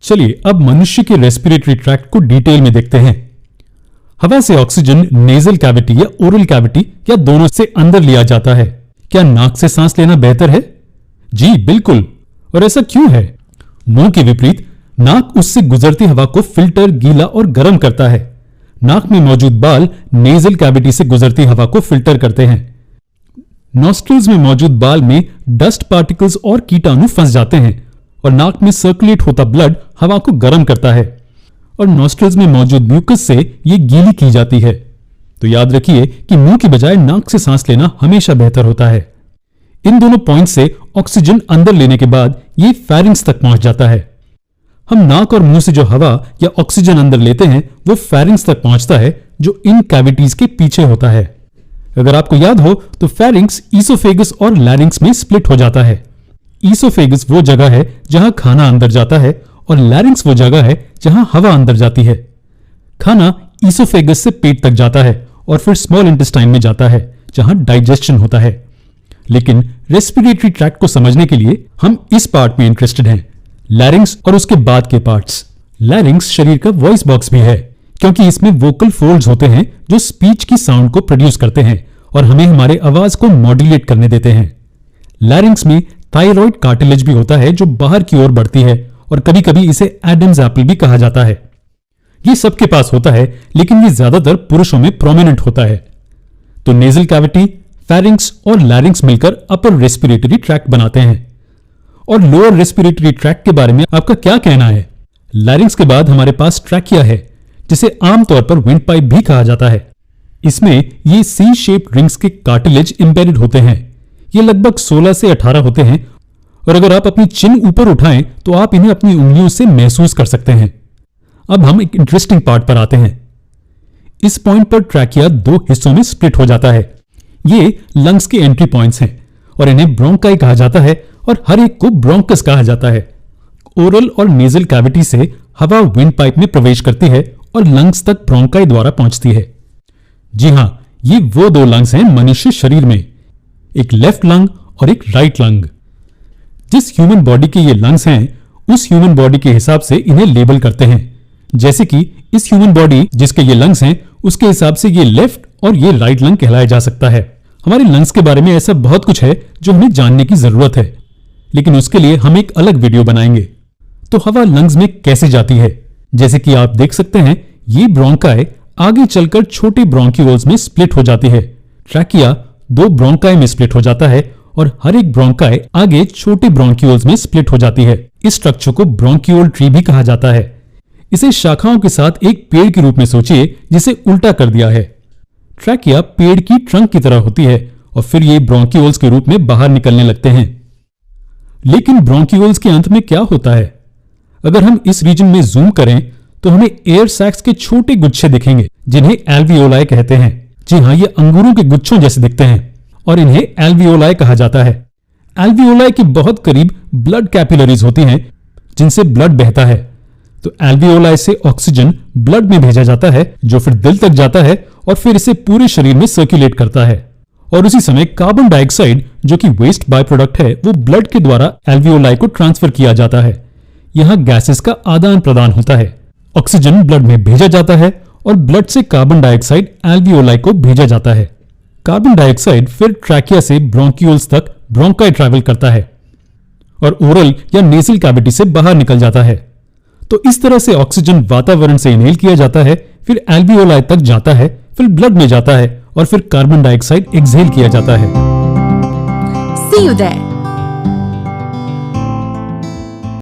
चलिए अब मनुष्य के रेस्पिरेटरी ट्रैक्ट को डिटेल में देखते हैं। हवा से ऑक्सीजन नेजल कैविटी या ओरल कैविटी या दोनों से अंदर लिया जाता है। क्या नाक से सांस लेना बेहतर है? जी बिल्कुल। और ऐसा क्यों है? मुंह के विपरीत नाक उससे गुजरती हवा को फिल्टर, गीला और गर्म करता है। नाक में मौजूद बाल नेजल कैविटी से गुजरती हवा को फिल्टर करते हैं। नॉस्ट्रिल्स में मौजूद बाल में डस्ट पार्टिकल्स और कीटाणु फंस जाते हैं और नाक में सर्कुलेट होता ब्लड हवा को गर्म करता है और नॉस्ट्रिल्स में मौजूद म्यूकस से ये गीली की जाती है। तो याद रखिए कि मुंह की बजाय नाक से सांस लेना हमेशा बेहतर होता है। इन दोनों पॉइंट से ऑक्सीजन अंदर लेने के बाद ये फेरिंग्स तक पहुंच जाता है। हम नाक और मुंह से जो हवा या ऑक्सीजन अंदर लेते हैं वो फेरिंग्स तक पहुंचता है जो इन कैविटीज के पीछे होता है। अगर आपको याद हो तो फेरिंग्स ईसोफेगस और लैरिंग्स में स्प्लिट हो जाता है। ईसोफेगस वो जगह है जहां खाना अंदर जाता है और लैरिंग्स वो जगह है जहां हवा अंदर जाती है। खाना ईसोफेगस से पेट तक जाता है और फिर स्मॉल इंटेस्टाइन में जाता है जहां डाइजेशन होता है। लेकिन रेस्पिरेटरी ट्रैक्ट को समझने के लिए हम इस पार्ट में इंटरेस्टेड हैं, लैरिंग्स और उसके बाद के पार्ट्स। लैरिंग्स शरीर का वॉइस बॉक्स भी है क्योंकि इसमें वोकल फोल्ड्स होते हैं जो स्पीच की साउंड को प्रोड्यूस करते हैं और हमें हमारे आवाज को मॉड्यूलेट करने देते हैं। लैरिंग्स में थायराइड कार्टिलेज भी होता है जो बाहर की ओर बढ़ती है और कभी कभी इसे एडम्स एप्पल भी कहा जाता है। ये सबके पास होता है लेकिन ये ज्यादातर पुरुषों में प्रोमिनेंट होता है। तो नेजल कैविटी, फेरिंग्स और लैरिंग्स मिलकर अपर रेस्पिरेटरी ट्रैक्ट बनाते हैं। और लोअर रेस्पिरेटरी ट्रैक्ट के बारे में आपका क्या कहना है? लैरिंग्स के बाद हमारे पास ट्रैकिया है जिसे आमतौर पर विंड पाइप भी कहा जाता है। इसमें ये सी शेप्ड रिंग्स के कार्टिलेज एम्बेडेड होते हैं। ये लगभग 16 से 18 होते हैं और अगर आप अपनी चिन ऊपर उठाएं तो आप इन्हें अपनी उंगलियों से महसूस कर सकते हैं। अब हम एक इंटरेस्टिंग पार्ट पर आते हैं। इस पॉइंट पर ट्रैकिया दो हिस्सों में स्प्लिट हो जाता है। ये लंग्स के एंट्री पॉइंट्स हैं और इन्हें ब्रोंकाई कहा जाता है और हर एक को ब्रोंकस कहा जाता है। ओरल और नेजल कैविटी से हवा विंड पाइप में प्रवेश करती है और लंग्स तक ब्रोंकाई द्वारा पहुंचती है। जी हां, ये वो दो लंग्स हैं मनुष्य शरीर में, एक लेफ्ट लंग और एक राइट लंग। जिस ह्यूमन बॉडी के ये लंग्स हैं उस ह्यूमन बॉडी के हिसाब से इन्हें लेबल करते हैं। जैसे कि इस ह्यूमन बॉडी जिसके ये लंग्स हैं उसके हिसाब से ये लेफ्ट और ये राइट लंग कहलाया जा सकता है। हमारे लंग्स के बारे में ऐसा बहुत कुछ है जो हमें जानने की जरूरत है, लेकिन उसके लिए हम एक अलग वीडियो बनाएंगे। तो हवा लंग्स में कैसे जाती है? जैसे कि आप देख सकते हैं ये ब्रोंकाई आगे चलकर छोटे ब्रोंक्यूल्स में स्प्लिट हो जाती है। ट्रैकिया दो ब्रोंकाई में स्प्लिट हो जाता है और हर एक ब्रोंकाई आगे छोटे ब्रोंक्यूल्स में स्प्लिट हो जाती है। इस स्ट्रक्चर को ब्रोंक्यूल ट्री भी कहा जाता है। इसे शाखाओं के साथ एक पेड़ के रूप में सोचिए जिसे उल्टा कर दिया है। ट्रैकिया पेड़ की ट्रंक की तरह होती है और फिर ये ब्रोंक्यूल्स के रूप में बाहर निकलने लगते हैं। लेकिन ब्रोंक्यूल्स के अंत में क्या होता है? अगर हम इस रीजन में जूम करें तो हमें एयर सैक्स के छोटे गुच्छे दिखेंगे जिन्हें एल्वियोलाई कहते हैं। जी हां, ये अंगूरों के गुच्छों जैसे दिखते हैं और इन्हें एल्वियोलाई कहा जाता है। एल्वियोलाई के बहुत करीब ब्लड कैपिलरीज होती हैं जिनसे ब्लड बहता है। तो एल्वियोलाई से ऑक्सीजन ब्लड में भेजा जाता है जो फिर दिल तक जाता है और फिर इसे पूरे शरीर में सर्कुलेट करता है। और उसी समय कार्बन डाइऑक्साइड जो कि वेस्ट बाय प्रोडक्ट है वो ब्लड के द्वारा एल्वियोलाई को ट्रांसफर किया जाता है। यहां गैसेस का आदान प्रदान होता है। ऑक्सीजन ब्लड में भेजा जाता है और ब्लड से कार्बन डाइऑक्साइड एल्वियोलाई को भेजा जाता है। कार्बन डाइऑक्साइड फिर ट्रैकिया से ब्रोंक्यूल्स तक ब्रोंकाई ट्रैवल करता है और ओरल या नेजल कैविटी से बाहर निकल जाता है। तो इस तरह से ऑक्सीजन वातावरण से इनहेल किया जाता है, फिर एल्वियोलाई तक जाता है, फिर ब्लड में जाता है और फिर कार्बन डाइऑक्साइड एक्सहेल किया जाता है। See you there.